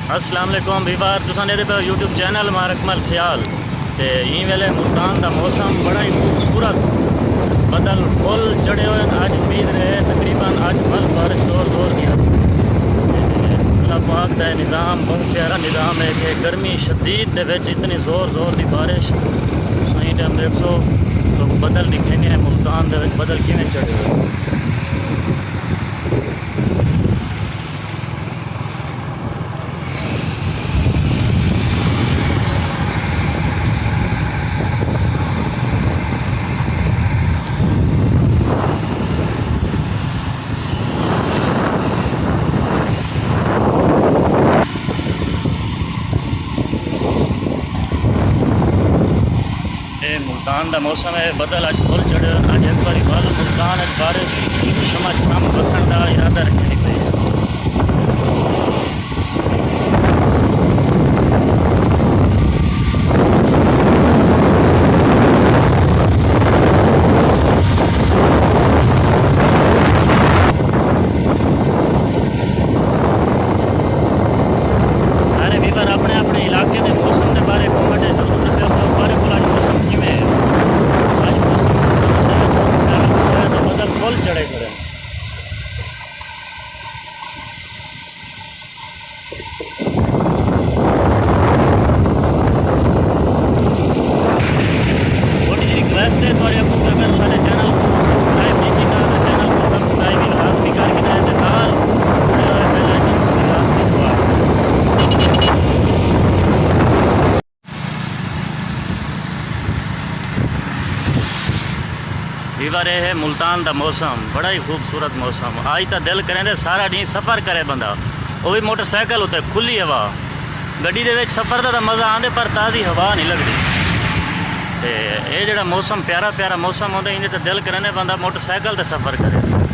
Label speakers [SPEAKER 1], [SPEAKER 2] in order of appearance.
[SPEAKER 1] अस्सलाम वालेकुम वीवर तुसां दे पे यूट्यूब चैनल मारकमल सियाल ते ई वेले मुल्तान का मौसम बड़ा ही खूबसूरत बदल फुल चढ़े हुए अज उम्मीद रहे तकरीबन अज फल बारिश जोर की अल्लाह पाक का निज़ाम बहुत प्यारा निज़ाम है कि गर्मी शदीद दे विच इतनी जोर की बारिश सही टाइम देखो तो बदल दिखेंगे हैं मुल्तान दे विच बदल किवें चढ़े हुए। मुल्तान का मौसम है बदल अज फुल चढ़े अज एक बार बल मुल्तान बारिश समझ कम बसन का इरादा रखनी पई है। सारे वीवर अपने अपने इलाके के मौसम के बारे कमेंट जरूर दस्यो बारे को मौसम किवें है। फुल चढ़े खड़े छोटी जी रिक्वेस्ट है थोड़ी आपको अगर सारे चैनल को सब्सक्राइब नहीं किया तो चैनल को सब्सक्राइब लाजमी करके ना नाल बेल आइकन को लाजमी दबा। वीवर है मुल्तान का मौसम बड़ा ही खूबसूरत मौसम आज तो दिल करें सारा दिन सफ़र करे बंदा वो भी मोटरसाइकिल उत्ते खुली हवा गड्डी दे विच सफ़र का तो मज़ा आंदे पर ताज़ी हवा नहीं लगती तो ये जो मौसम प्यारा प्यारा मौसम होता इन्हें तो दिल करें बंदा मोटरसाइकिल से सफ़र करे।